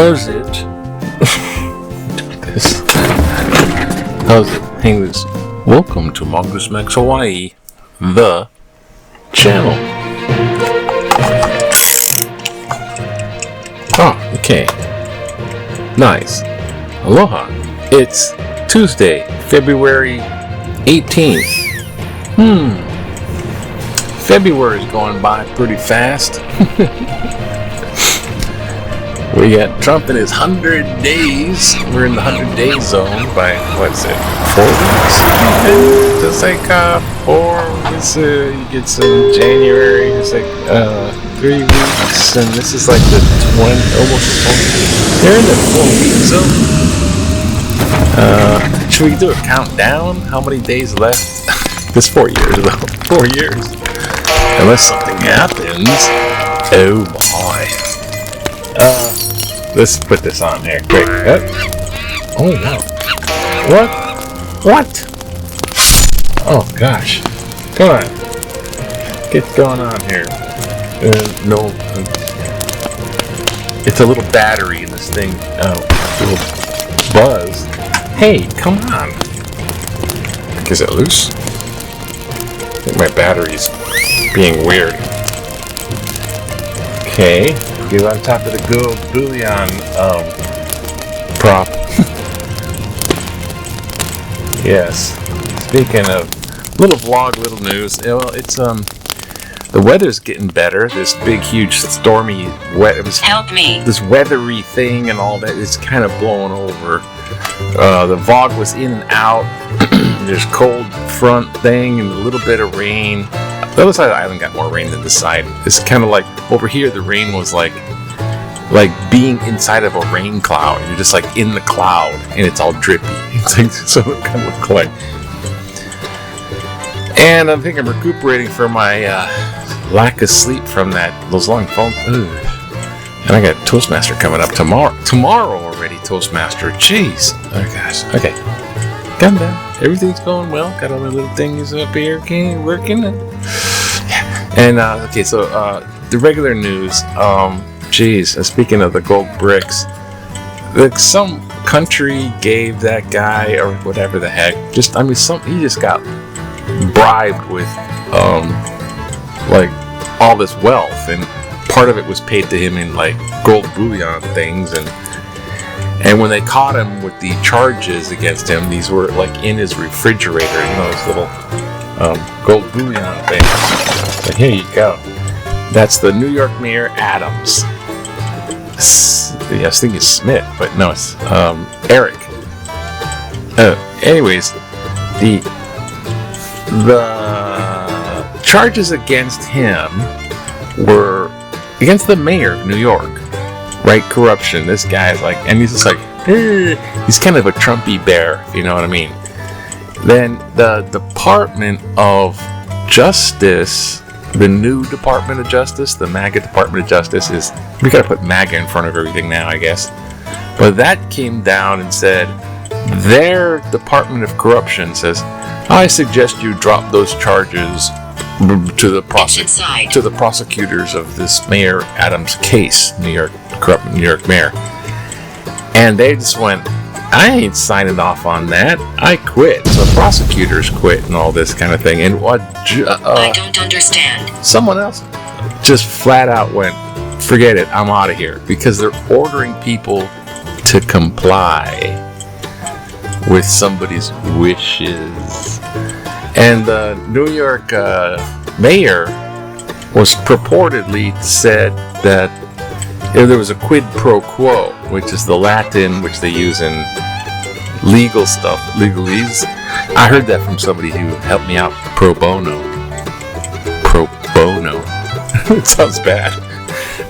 How's it? How's it? Hang this. Welcome to Mongoose Max Hawaii, the channel. Oh, okay. Nice. Aloha. It's Tuesday, February 18th. February's going by pretty fast. We got Trump in his 100 days. We're in the 100-day zone by, what is it, 4 weeks? To PsycOp, or you get some January, it's like 3 weeks, and this is like the 20, almost 20. They're in the 4 weeks zone. Should we do a countdown? How many days left? It's 4 years though. 4 years. Unless something happens. Oh my. Let's put this on here quick. Oh no. What? Oh gosh. Come on. Get going on here. No. It's a little battery in this thing. Oh, a little buzz. Hey, come on. Is it loose? I think my battery's being weird. Okay. Get on top of the gold bullion prop. Yes. Speaking of little vlog, little news. Well, it's the weather's getting better. This big, huge, stormy, help me. This weathery thing and all that is kind of blowing over. The VOG was in and out. There's cold front thing and a little bit of rain. The other side of the island got more rain than this side. It's kind of like over here the rain was like being inside of a rain cloud. You're just like in the cloud and it's all drippy. It's like, so it kind of look like. And I think I'm recuperating from my lack of sleep from those long phone. And I got Toastmaster coming up tomorrow already. Toastmaster. Jeez. Oh gosh. Okay. Calm down. Everything's going well. Got all my little things up here. Okay, working. And okay, so the regular news. Speaking of the gold bricks, some country gave that guy or whatever the heck. He just got bribed with like all this wealth, and part of it was paid to him in like gold bullion things, and when they caught him with the charges against him, these were like in his refrigerator, those little gold bullion things. But here you go. That's the New York Mayor Adams. I was thinking Smith, but no, it's Eric. Anyways, the charges against him were against the mayor of New York, right? Corruption. This guy's like, and he's just like, he's kind of a Trumpy bear, if you know what I mean. Then the Department of Justice, the new Department of Justice, the MAGA Department of Justice we gotta put MAGA in front of everything now, I guess. But that came down and said, their Department of Corruption says, I suggest you drop those charges to the prosecutors of this Mayor Adams case, corrupt New York mayor. And they just went, I ain't signing off on that. I quit. So prosecutors quit and all this kind of thing. And I don't understand. Someone else just flat out went, forget it, I'm out of here. Because they're ordering people to comply with somebody's wishes. And the New York mayor was purportedly said that there was a quid pro quo, which is the Latin which they use in legal stuff, legalese. I heard that from somebody who helped me out pro bono. Pro bono. It sounds bad.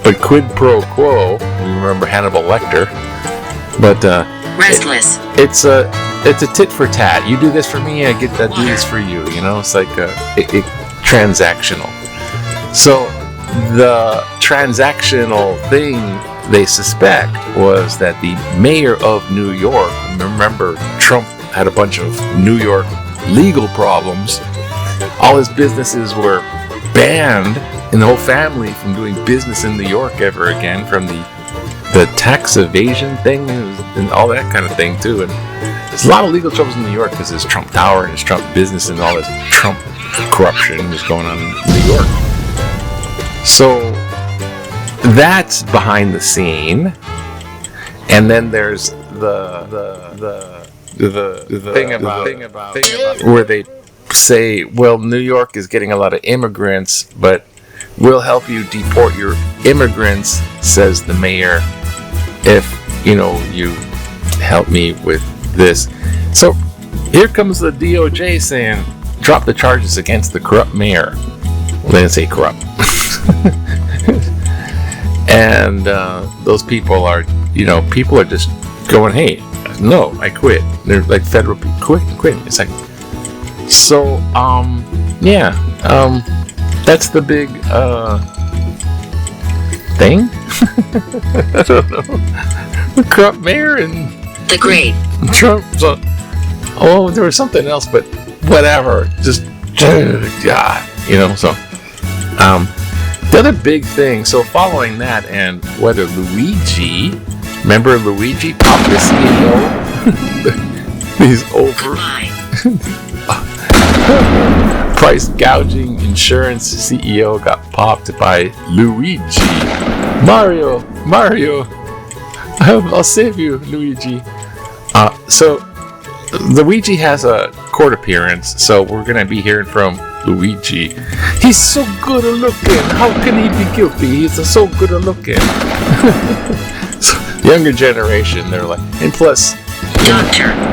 But quid pro quo, we remember Hannibal Lecter. But restless. It's a tit for tat. You do this for me, I get that do this for you. It's like transactional. So the transactional thing they suspect was that the mayor of New York, remember Trump had a bunch of New York legal problems. All his businesses were banned and the whole family from doing business in New York ever again from the the tax evasion thing and all that kind of thing too. And there's a lot of legal troubles in New York because there's Trump Tower and there's Trump business and all this Trump corruption is going on in New York. So that's behind the scene. And then there's the thing about where they say, well, New York is getting a lot of immigrants, but we'll help you deport your immigrants, says the mayor, if you help me with this. So here comes the DOJ saying, drop the charges against the corrupt mayor. Well, they didn't say corrupt. And those people are, people are just going, hey, no, I quit. They're like federal people, quit. It's like, so, that's the big thing. I don't know. The corrupt mayor and the great Trump. So, there was something else, but whatever. Just, So, the other big thing. So, following that, and whether remember Luigi, Pop the CEO? He's over. Price gouging insurance CEO got popped by Luigi. Mario, I'll save you, Luigi. So Luigi has a court appearance, so we're gonna be hearing from Luigi. He's so good at looking. How can he be guilty? He's so good at looking. So, younger generation, they're like, and plus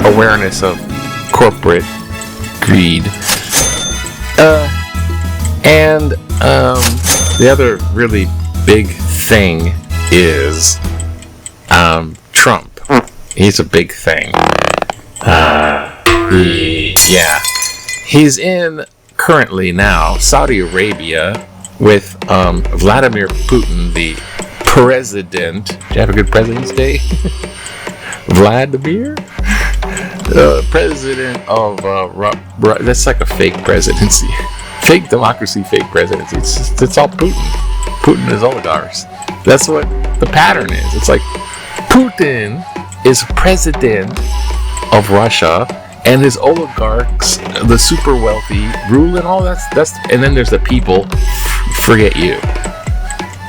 awareness of corporate greed. And the other really big thing is Trump. He's a big thing. He's in currently now Saudi Arabia with Vladimir Putin, the president. Did you have a good President's Day? Vladimir? President of that's like a fake presidency, fake democracy, fake presidency. It's all Putin and his oligarchs. That's what the pattern is. It's like Putin is president of Russia, and his oligarchs, the super wealthy, rule and all that. And then there's the people, forget you,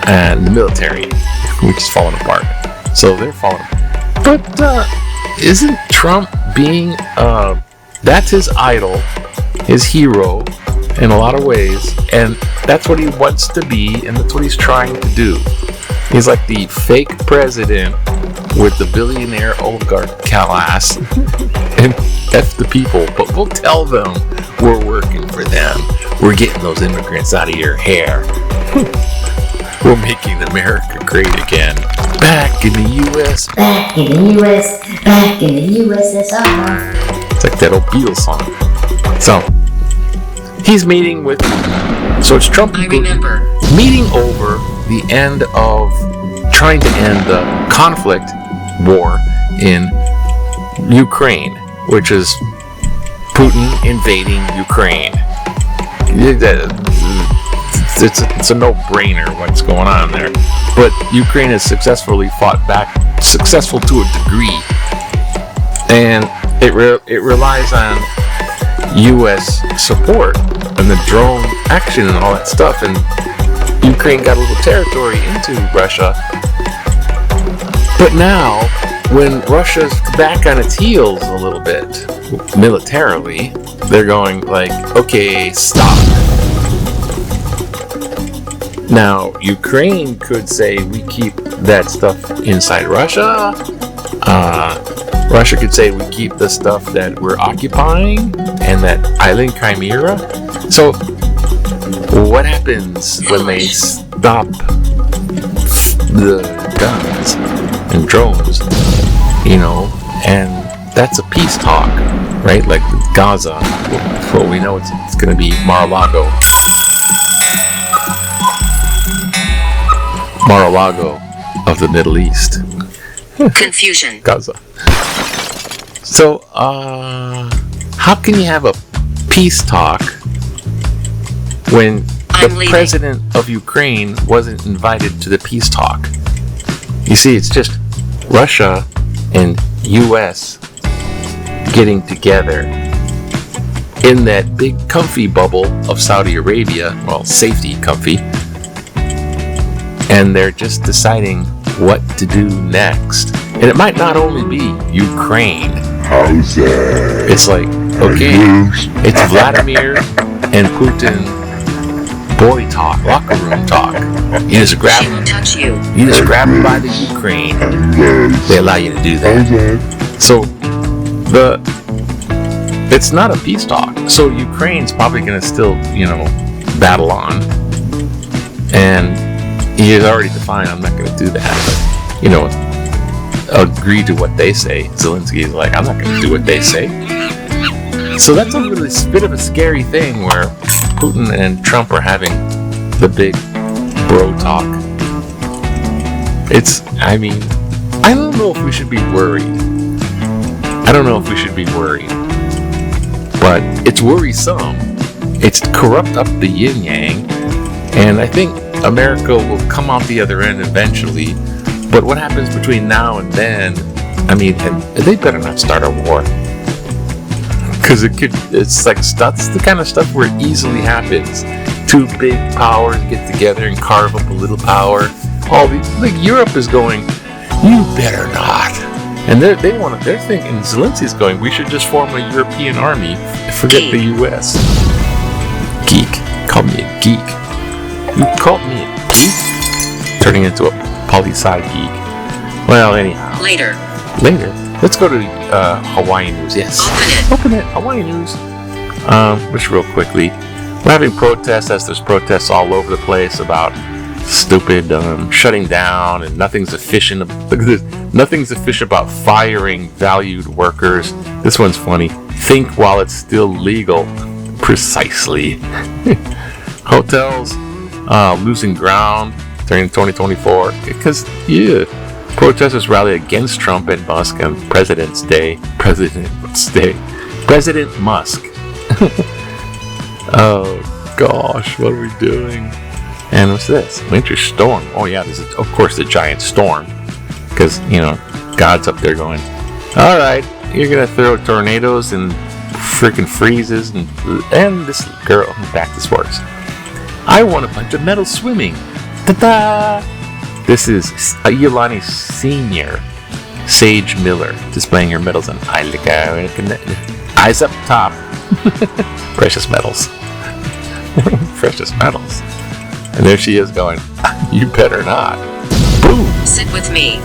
and the military, which is falling apart. So they're falling apart. But isn't Trump being that's his idol, his hero in a lot of ways, and that's what he wants to be, and that's what he's trying to do. He's like the fake president with the billionaire oligarch class, and F the people, but we'll tell them we're working for them. We're getting those immigrants out of your hair. We're making America great again. Back in the U.S. Back in the U.S. Back in the USSR. It's like that old Beatles song. So, he's meeting with... So it's Trump and Putin meeting over the end of... Trying to end the conflict, war, in Ukraine, which is Putin invading Ukraine. It's a no-brainer what's going on there. But Ukraine has successfully fought back, successful to a degree, and it relies on U.S. support and the drone action and all that stuff. And Ukraine got a little territory into Russia. But now, when Russia's back on its heels a little bit militarily, they're going like, okay, stop. Now, Ukraine could say we keep that stuff inside Russia. Russia could say we keep the stuff that we're occupying and that island chimera. So, what happens when they stop the guns and drones? And that's a peace talk, right? Like Gaza. Well, we know it's going to be Mar-a-Lago of the Middle East. Confusion. Gaza. So, how can you have a peace talk when the president of Ukraine wasn't invited to the peace talk? You see, it's just Russia and U.S. getting together in that big comfy bubble of Saudi Arabia, well, safety comfy, and they're just deciding what to do next. And it might not only be Ukraine. How's that? It's like, okay, it's Vladimir and Putin boy talk, locker room talk. You just grab them, you just grab them by the Ukraine. They allow you to do that. So it's not a peace talk. So Ukraine's probably going to still, battle on. And he has already defined, I'm not going to do that. But, agree to what they say. Zelensky's like, I'm not going to do what they say. So that's a really bit of a scary thing where Putin and Trump are having the big bro talk. I don't know if we should be worried. But it's worrisome. It's corrupt up the yin yang. And I think America will come out the other end eventually. But what happens between now and then, and they better not start a war. Because it's that's the kind of stuff where it easily happens. Two big powers get together and carve up a little power. Europe is going, you better not. And they're thinking, Zelensky's going, we should just form a European army, forget the US. Geek. Call me a geek. You called me a geek? Turning into a poli-sci geek. Well, anyhow. Later. Let's go to Hawaii news. Yes. Open it. Hawaii news. Just real quickly. We're having protests, as there's protests all over the place about stupid shutting down, and nothing's efficient. Look at this. Nothing's efficient about firing valued workers. This one's funny. Think while it's still legal. Precisely. Hotels losing ground during 2024 because protesters rally against Trump and Musk on President Musk. Oh gosh, what are we doing? And what's this? Winter storm. Oh yeah, this is of course the giant storm. Because, God's up there going, alright, you're gonna throw tornadoes and freaking freezes and this girl, back to sports. I won a bunch of medals swimming. Ta-da! This is Iolani Sr. Sage Miller displaying her medals on eyes up top. Precious medals. Precious medals. And there she is going, you better not. Boom! Sit with me.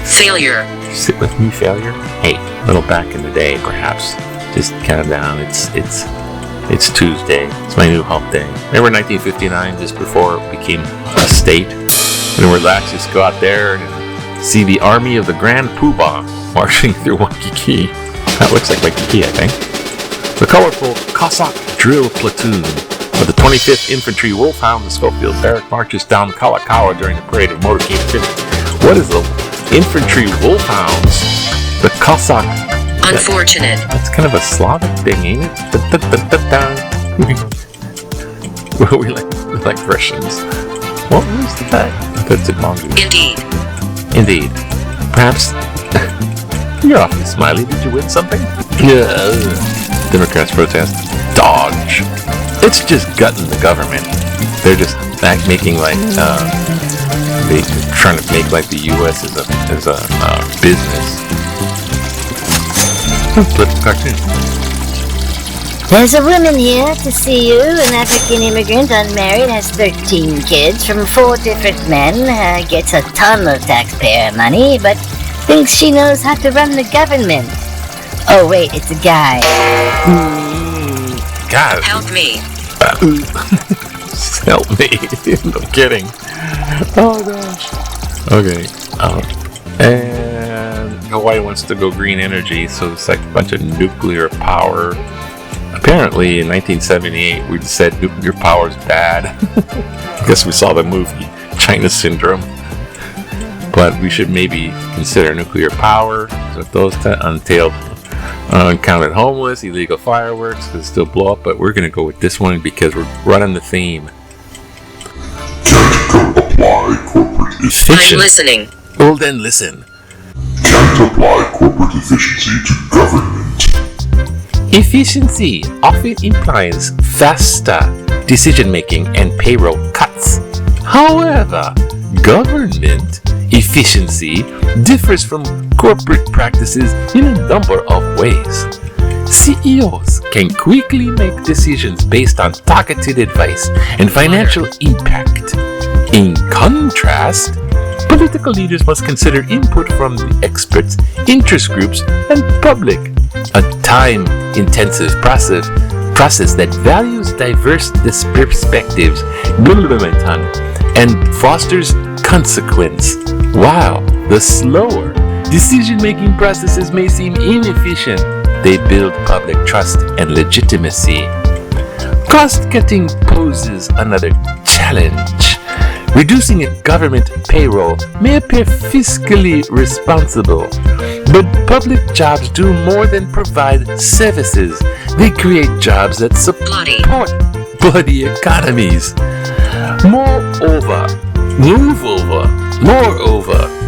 Failure. Sit with me, failure? Hey, a little back in the day, perhaps. Just count down. It's Tuesday. It's my new hump day. Remember 1959, just before it became a state? And we're allowed to just go out there and see the army of the Grand Poobah marching through Waikiki. That looks like Waikiki, I think. The colorful Cossack drill platoon of the 25th Infantry Wolfhound of Schofield Barrack marches down Kalakaua during the parade of motorcade finish. What is the Infantry Wolfhounds? The Cossack. Unfortunate. That's kind of a Slavic thing, ain't it? We like Russians. What was that? That's it, Mongoose. Indeed. Perhaps. You're awfully smiley. Did you win something? Yeah. Democrats protest. DOGe. It's just gutting the government. They're just making they're trying to make like the U.S. is a business. Political cartoon. There's a woman here to see you, an African immigrant, unmarried, has 13 kids from 4 different men, gets a ton of taxpayer money, but thinks she knows how to run the government. Oh wait, it's a guy. God. Help me. Help me. No kidding. Oh gosh. Okay. And Hawaii wants to go green energy, so it's like a bunch of nuclear power. Apparently, in 1978, we said nuclear power is bad. I guess we saw the movie China Syndrome. But we should maybe consider nuclear power. So if those entailed uncounted homeless, illegal fireworks could still blow up. But we're going to go with this one because we're running the theme. Can't apply corporate Efficient. I'm listening. Well, then listen. Can't apply corporate efficiency to government. Efficiency often implies faster decision-making and payroll cuts. However, government efficiency differs from corporate practices in a number of ways. CEOs can quickly make decisions based on targeted advice and financial impact. In contrast, political leaders must consider input from the experts, interest groups, and public, a time-intensive process that values diverse perspectives and fosters consequence. While the slower decision-making processes may seem inefficient, they build public trust and legitimacy. Cost-cutting poses another challenge. Reducing a government payroll may appear fiscally responsible, but public jobs do more than provide services. They create jobs that support bloody economies. Moreover,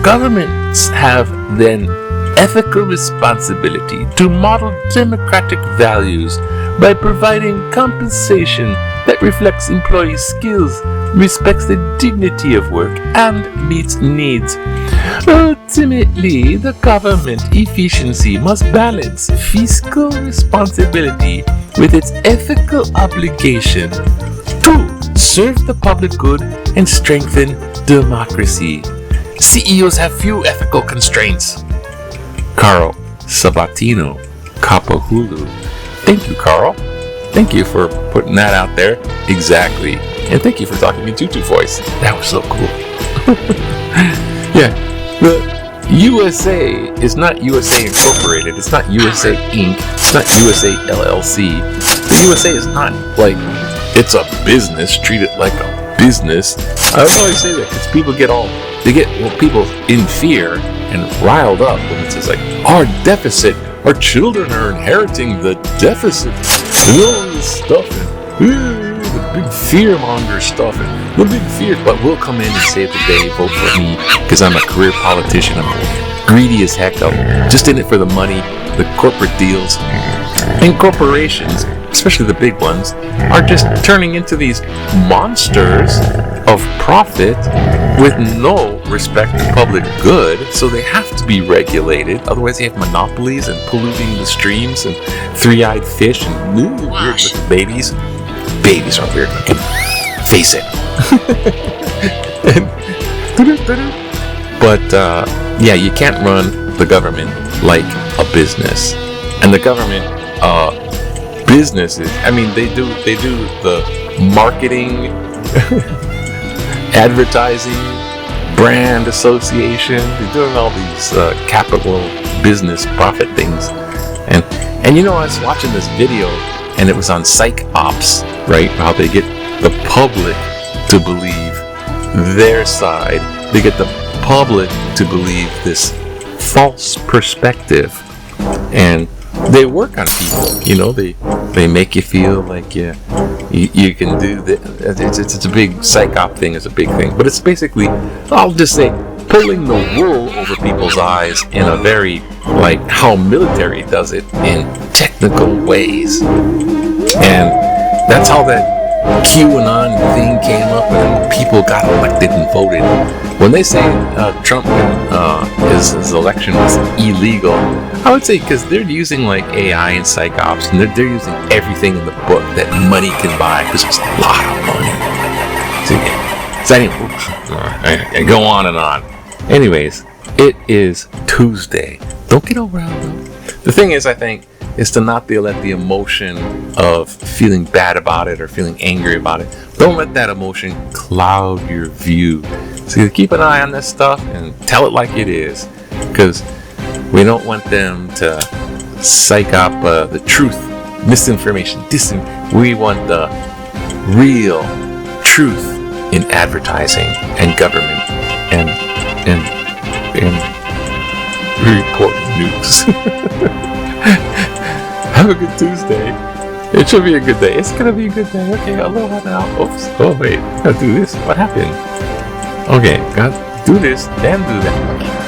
governments have then ethical responsibility to model democratic values by providing compensation that reflects employees' skills, respects the dignity of work, and meets needs. Ultimately, the government efficiency must balance fiscal responsibility with its ethical obligation to serve the public good and strengthen democracy. CEOs have few ethical constraints. Carl Sabatino, Kapahulu. Thank you, Carl. Thank you for putting that out there. Exactly. And thank you for talking in Tutu voice. That was so cool. Yeah. The USA is not USA Incorporated. It's not USA Inc. It's not USA LLC. The USA is not like it's a business. Treat it like a business. I always say that because people get people in fear and riled up when it says like our deficit, our children are inheriting the deficit and all this stuff and the big fear-monger stuff and the big fear, but we'll come in and save the day. Vote for me because I'm a career politician. I'm greedy as heck. I'm just in it for the money, the corporate deals. And corporations, especially the big ones, are just turning into these monsters of profit with no respect to public good, so they have to be regulated. Otherwise, they have monopolies and polluting the streams and three-eyed fish and weird-looking babies. Babies are weird looking. Face it. But yeah, you can't run the government like a business. And the government businesses, I mean, they do the marketing, advertising, brand association. They're doing all these capital business profit things. And you know, I was watching this video and it was on PsycOps, right? How they get the public to believe their side. They get the public to believe this false perspective. And they work on people, you know, they make you feel like you can do that. It's a big PsycOp thing, is a big thing. But it's basically, I'll just say, pulling the wool over people's eyes in a very, like how military does it, in technical ways. And that's how that QAnon thing came up and people got elected and voted. When they say Trump his election was illegal, I would say because they're using like AI and PsycOps, and they're using everything in the book that money can buy, because there's a lot of money. So anyway, I go on and on. Anyways, it is Tuesday. Don't get overwhelmed though. The thing is, I think, is to not let the emotion of feeling bad about it or feeling angry about it. Don't let that emotion cloud your view. So keep an eye on this stuff and tell it like it is, because we don't want them to PsycOp the truth, misinformation, we want the real truth in advertising and government and very important news. Have a good Tuesday. It should be a good day. It's gonna be a good day. Okay, aloha now. Oops. Oh wait, I gotta do this. What happened? Okay, got Do this, then do that.